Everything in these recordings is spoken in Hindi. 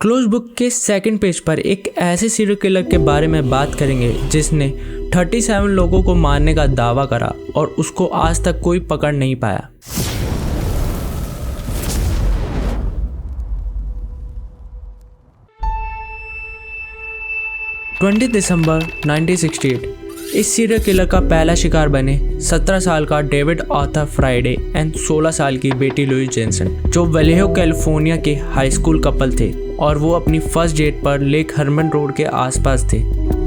क्लोज बुक के सेकंड पेज पर एक ऐसे सीरियल किलर के बारे में बात करेंगे जिसने 37 लोगों को मारने का दावा करा और उसको आज तक कोई पकड़ नहीं पाया। दिसंबर 1968 इस सीरियल किलर का पहला शिकार बने 17 साल का डेविड आर्थर फ्राइडे एंड 16 साल की बेटी लुई जेनसन, जो वैल्हो कैलिफोर्निया के हाई स्कूल कपल थे और वो अपनी फर्स्ट डेट पर लेक हरमन रोड के आसपास थे।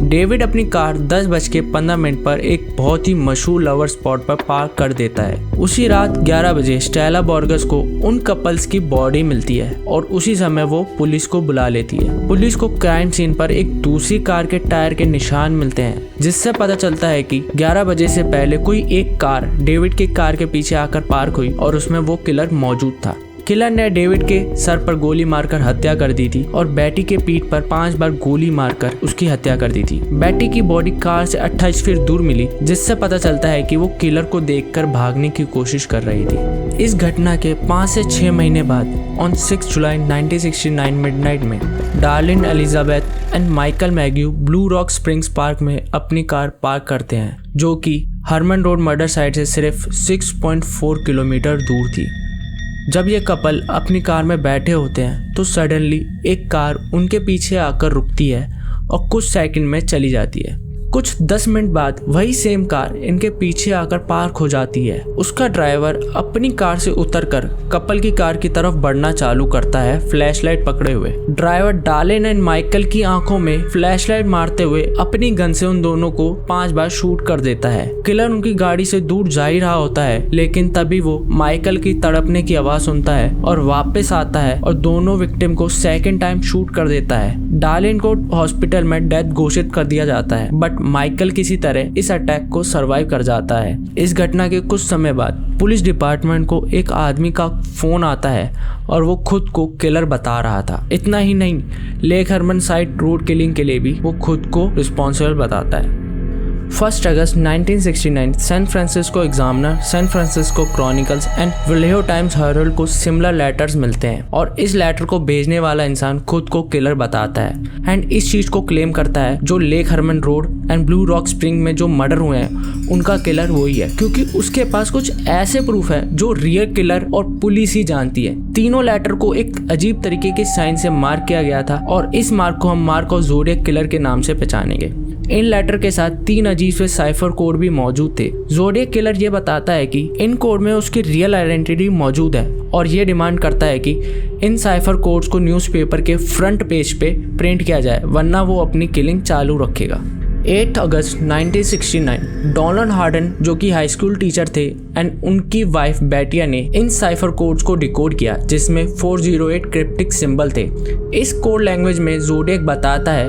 डेविड अपनी कार 10:15 पर एक बहुत ही मशहूर लवर स्पॉट पर पार्क कर देता है। उसी रात 11 बजे स्टेला बोर्गस को उन कपल्स की बॉडी मिलती है और उसी समय वो पुलिस को बुला लेती है। पुलिस को क्राइम सीन पर एक दूसरी कार के टायर के निशान मिलते हैं, जिससे पता चलता है कि 11 बजे से पहले कोई एक कार डेविड के कार के पीछे आकर पार्क हुई और उसमें वो किलर मौजूद था। किलर ने डेविड के सर पर गोली मारकर हत्या कर दी थी और बेटी के पीठ पर 5 बार गोली मारकर उसकी हत्या कर दी थी। बेटी की बॉडी कार से 28 फीट दूर मिली, जिससे पता चलता है कि वो किलर को देखकर भागने की कोशिश कर रही थी। इस घटना के 5 से 6 महीने बाद ऑन 6 जुलाई 1969 मिडनाइट में Darlene Elizabeth and Michael Mageau Blue Rock Springs Park में अपनी कार पार्क करते हैं, जो कि हरमन रोड मर्डर साइट से सिर्फ 6.4 किलोमीटर दूर थी। जब ये कपल अपनी कार में बैठे होते हैं तो सडनली एक कार उनके पीछे आकर रुकती है और कुछ सेकंड में चली जाती है। कुछ 10 मिनट बाद वही सेम कार इनके पीछे आकर पार्क हो जाती है। उसका ड्राइवर अपनी कार से उतरकर कपल की कार की तरफ बढ़ना चालू करता है, फ्लैशलाइट पकड़े हुए। ड्राइवर डार्लिन एंड माइकल की आंखों में फ्लैशलाइट मारते हुए अपनी गन से उन दोनों को 5 बार शूट कर देता है। किलर उनकी गाड़ी से दूर जा ही रहा होता है, लेकिन तभी वो माइकल की तड़पने की आवाज सुनता है और वापस आता है और दोनों विक्टिम को सेकेंड टाइम शूट कर देता है। डार्लिन को हॉस्पिटल में डेथ घोषित कर दिया जाता है, बट माइकल किसी तरह इस अटैक को सरवाइव कर जाता है। इस घटना के कुछ समय बाद पुलिस डिपार्टमेंट को एक आदमी का फोन आता है और वो खुद को किलर बता रहा था। इतना ही नहीं, Lake Herman side road killing के लिए भी वो खुद को रिस्पॉन्सिबल बताता है। 1 अगस्त 1969 San Francisco Examiner, San Francisco Chronicles and Vallejo Times Herald को सिमिलर लेटर्स मिलते हैं और इस लेटर को भेजने वाला इंसान खुद को किलर बताता है एंड इस चीज को क्लेम करता है जो Lake Herman road and Blue Rock spring में जो मर्डर हुए हैं उनका किलर वही है, क्योंकि उसके पास कुछ ऐसे प्रूफ है जो रियल किलर और पुलिस ही जानती है। तीनों लेटर को एक अजीब तरीके के साइन से मार्क किया गया था और इस मार्क को हम मार्क ऑफ ज़ोडिएक किलर के नाम से पहचानेंगे। इन लेटर के साथ 3 अजीब से साइफर कोड भी मौजूद थे। ज़ोडिएक किलर ये बताता है कि इन कोड में उसकी रियल आइडेंटिटी मौजूद है और ये डिमांड करता है कि इन साइफर कोड्स को न्यूज़पेपर के फ्रंट पेज पे प्रिंट किया जाए, वरना वो अपनी किलिंग चालू रखेगा। 8 अगस्त 1969 डॉलन हार्डन, जो कि हाई स्कूल टीचर थे, एंड उनकी वाइफ बेटिया ने इन साइफर कोड्स को डिकोड किया, जिसमें 408 क्रिप्टिक सिंबल थे। इस कोड लैंग्वेज में ज़ोडिएक बताता है,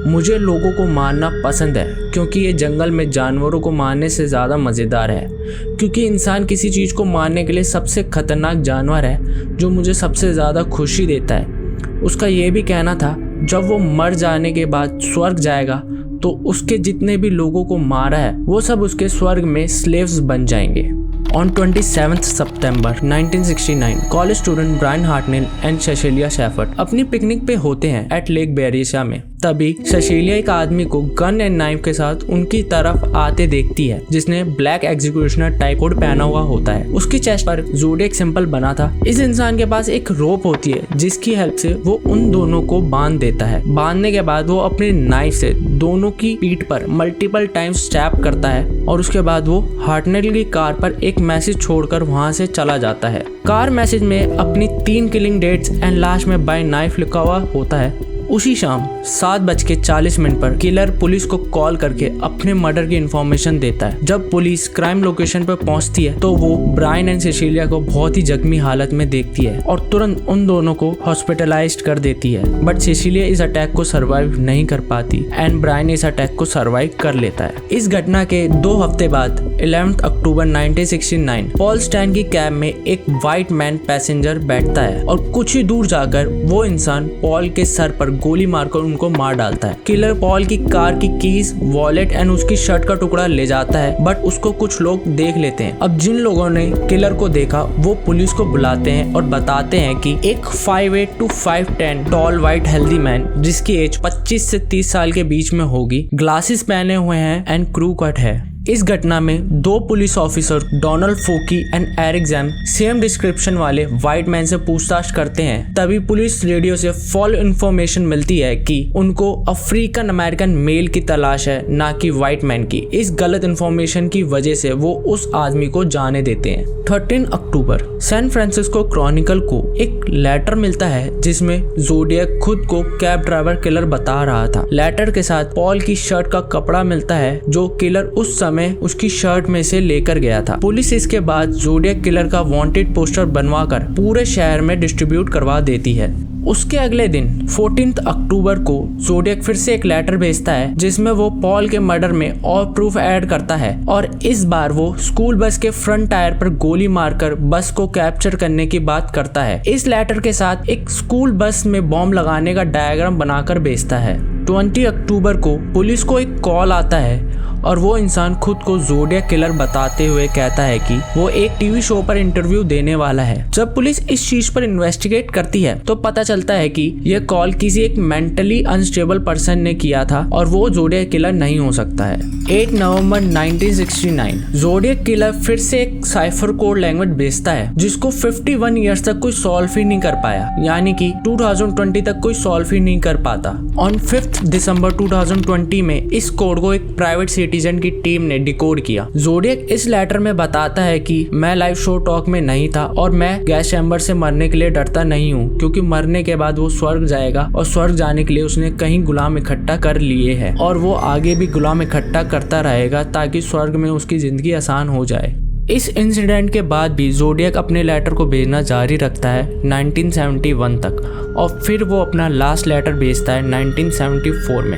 मुझे लोगों को मारना पसंद है क्योंकि ये जंगल में जानवरों को मारने से ज़्यादा मज़ेदार है, क्योंकि इंसान किसी चीज़ को मारने के लिए सबसे खतरनाक जानवर है जो मुझे सबसे ज़्यादा खुशी देता है। उसका ये भी कहना था, जब वो मर जाने के बाद स्वर्ग जाएगा तो उसके जितने भी लोगों को मारा है वो सब उसके स्वर्ग में स्लेव्स बन जाएंगे। On 27 सितंबर 1969 college student Brian Hartnell and Cecilia Shepard अपनी पिकनिक पे होते हैं एट लेक बेरिशा में। तभी सेसिलिया एक आदमी को गन एंड नाइफ के साथ उनकी तरफ आते देखती है, जिसने ब्लैक एग्जीक्यूशनर टाइप कोट पहना हुआ होता है। उसकी चेस्ट पर ज़ोडिएक सिंबल बना था। इस इंसान के पास एक रोप होती है जिसकी हेल्प से वो उन दोनों को बांध देता है। बांधने के बाद वो अपने नाइफ से दोनों की पीठ पर मल्टीपल टाइम्स स्टैब करता है और उसके बाद वो हार्टनेल की कार पर एक मैसेज छोड़कर वहां से चला जाता है। कार मैसेज में अपनी 3 किलिंग डेट्स एंड लास्ट में बाय नाइफ लिखा हुआ होता है। उसी शाम 7:40 पर किलर पुलिस को कॉल करके अपने मर्डर की इंफॉर्मेशन देता है। जब पुलिस क्राइम लोकेशन पर पहुंचती है तो वो ब्रायन एंड सेसिलिया को बहुत ही जख्मी हालत में देखती है और तुरंत उन दोनों को हॉस्पिटलाइज्ड कर देती है। बट सेसिलिया इस अटैक को सर्वाइव नहीं कर पाती एंड ब्रायन इस अटैक को सर्वाइव कर लेता है। इस घटना के 2 हफ्ते बाद 11 अक्टूबर 1969 पॉल स्टैन की कैब में एक व्हाइट मैन पैसेंजर बैठता है और कुछ ही दूर जाकर वो इंसान पॉल के सर पर गोली मारकर उनको मार डालता है। किलर पॉल की कार की कीज, वॉलेट एंड उसकी शर्ट का टुकड़ा ले जाता है, बट उसको कुछ लोग देख लेते हैं। अब जिन लोगों ने किलर को देखा वो पुलिस को बुलाते हैं और बताते हैं कि एक 5'8" to 5'10" tall white healthy man जिसकी एज 25 से 30 साल के बीच में होगी, ग्लासेस पहने हुए हैं एंड क्रू कट है। इस घटना में दो police officer Donald Fouke and एरिक जैम सेम डिस्क्रिप्शन वाले व्हाइट मैन से पूछताछ करते हैं। तभी पुलिस रेडियो से फॉल इन्फॉर्मेशन मिलती है कि उनको अफ्रीकन अमेरिकन मेल की तलाश है, ना कि व्हाइट मैन की। इस गलत इन्फॉर्मेशन की वजह से वो उस आदमी को जाने देते हैं। 13 अक्टूबर सैन फ्रांसिस्को क्रॉनिकल को एक लेटर मिलता है जिसमें ज़ोडिएक खुद को कैब ड्राइवर किलर बता रहा था। लेटर के साथ पॉल की शर्ट का कपड़ा मिलता है जो किलर उस समय उसकी शर्ट में से लेकर गया था। पुलिस इसके बाद ज़ोडिएक किलर का वांटेड पोस्टर बनवाकर पूरे शहर में डिस्ट्रीब्यूट करवा देती है। उसके अगले दिन 14 अक्टूबर को ज़ोडिएक फिर से एक लेटर भेजता है जिसमें वो पॉल के मर्डर में और प्रूफ ऐड करता है और इस बार वो स्कूल बस के फ्रंट टायर पर गोली मारकर बस को कैप्चर करने की बात करता है। इस लेटर के साथ एक स्कूल बस में बॉम्ब लगाने का डायग्राम बनाकर भेजता है। 20 अक्टूबर को पुलिस को एक कॉल आता है और वो इंसान खुद को ज़ोडिएक किलर बताते हुए कहता है कि वो एक टीवी शो पर इंटरव्यू देने वाला है। जब पुलिस इस चीज पर इन्वेस्टिगेट करती है तो पता चलता है कि यह कॉल किसी एक मेंटली अनस्टेबल पर्सन ने किया था और वो ज़ोडिएक किलर नहीं हो सकता है। 8 नवंबर 1969 ज़ोडिएक किलर फिर से एक साइफर कोड लैंग्वेज भेजता है जिसको 51 ईयर्स तक कोई सॉल्व ही नहीं कर पाया, यानी कि 2020 तक कोई सॉल्व ही नहीं कर पाता। ऑन 5 दिसंबर 2020 में इस कोड को एक प्राइवेट सिटीजन की टीम ने डिकोड किया। ज़ोडिएक इस लेटर में बताता है कि मैं लाइव शो टॉक में नहीं था और मैं गैस चैम्बर से मरने के लिए डरता नहीं हूँ, क्योंकि मरने के बाद वो स्वर्ग जाएगा और स्वर्ग जाने के लिए उसने कहीं गुलाम इकट्ठा कर लिए हैं और वो आगे भी गुलाम इकट्ठा करता रहेगा ताकि स्वर्ग में उसकी जिंदगी आसान हो जाए। इस इंसिडेंट के बाद भी ज़ोडिएक अपने लेटर को भेजना जारी रखता है 1971 तक और फिर वो अपना लास्ट लेटर भेजता है 1974 में।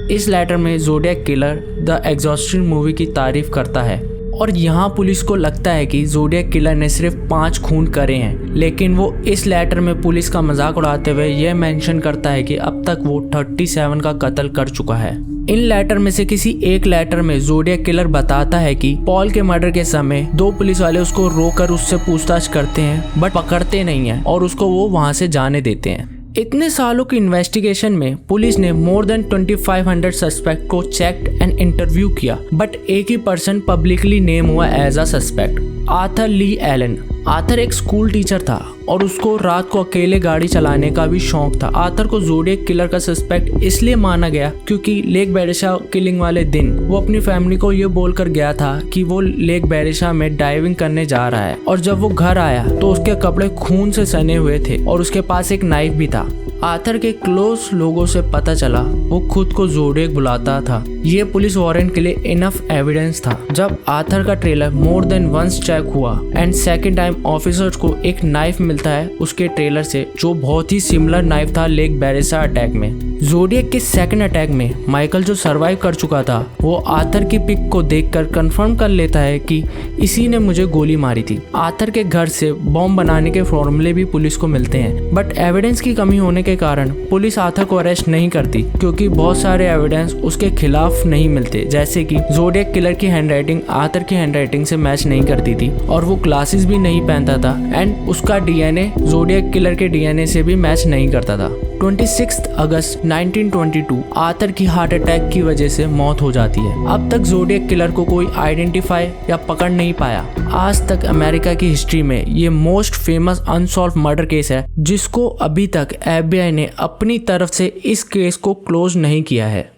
इस लेटर में zodiac killer the exhaustion movie की तारीफ करता है और यहाँ पुलिस को लगता है कि ज़ोडिएक किलर ने सिर्फ 5 खून करे हैं, लेकिन वो इस लेटर में पुलिस का मजाक उड़ाते हुए यह मेंशन करता है कि अब तक वो 37 का कत्ल कर चुका है। इन लेटर में से किसी एक लेटर में ज़ोडिएक किलर बताता है कि पॉल के मर्डर के समय 2 पुलिस वाले उसको रोककर उससे पूछताछ करते हैं बट पकड़ते नहीं हैं और उसको वो वहां से जाने देते हैं। इतने सालों की इन्वेस्टिगेशन में पुलिस ने मोर देन 2500 सस्पेक्ट को चेक्ड एंड इंटरव्यू किया, बट एक ही पर्सन पब्लिकली नेम हुआ as a suspect, Arthur Leigh Allen. Arthur एक स्कूल टीचर था और उसको रात को अकेले गाड़ी चलाने का भी शौक था। आर्थर को ज़ोडिएक किलर का सस्पेक्ट इसलिए माना गया क्योंकि लेक बेरिशा किलिंग वाले दिन वो अपनी फैमिली को ये बोलकर गया था कि वो लेक बेरिशा में डाइविंग करने जा रहा है और जब वो घर आया तो उसके कपड़े खून से सने हुए थे और उसके पास एक नाइफ भी था। आर्थर के क्लोज लोगों से पता चला वो खुद को ज़ोडिएक बुलाता था। ये पुलिस वारंट के लिए इनफ एविडेंस था। जब आर्थर का trailer more than once check हुआ एंड सेकंड टाइम ऑफिसर्स को एक नाइफ मिलता है उसके ट्रेलर से जो बहुत ही सिमिलर नाइफ था लेक बेरिशा अटैक में। ज़ोडिएक के सेकंड अटैक में माइकल जो सरवाइव कर चुका था वो आर्थर की पिक को देखकर कंफर्म कर लेता है कि इसी ने मुझे गोली मारी थी। आर्थर के घर से बॉम्ब बनाने के फॉर्मूले भी पुलिस को मिलते हैं, बट एविडेंस की कमी होने के कारण पुलिस आर्थर को अरेस्ट नहीं करती क्योंकि बहुत सारे एविडेंस उसके खिलाफ नहीं मिलते, जैसे कि ज़ोडिएक किलर की हैंडराइटिंग आर्थर की हैंडराइटिंग से मैच नहीं करती थी और वो ग्लासेस भी नहीं पहनता था एंड उसका डीएनए ज़ोडिएक किलर के डीएनए से भी मैच नहीं करता था। 26 अगस्त 1922 आर्थर की हार्ट अटैक की वजह से मौत हो जाती है। अब तक ज़ोडिएक किलर को कोई आइडेंटिफाई या पकड़ नहीं पाया। आज तक अमेरिका की हिस्ट्री में ये most famous unsolved murder case है जिसको अभी तक FBI ने अपनी तरफ से इस केस को क्लोज नहीं किया है।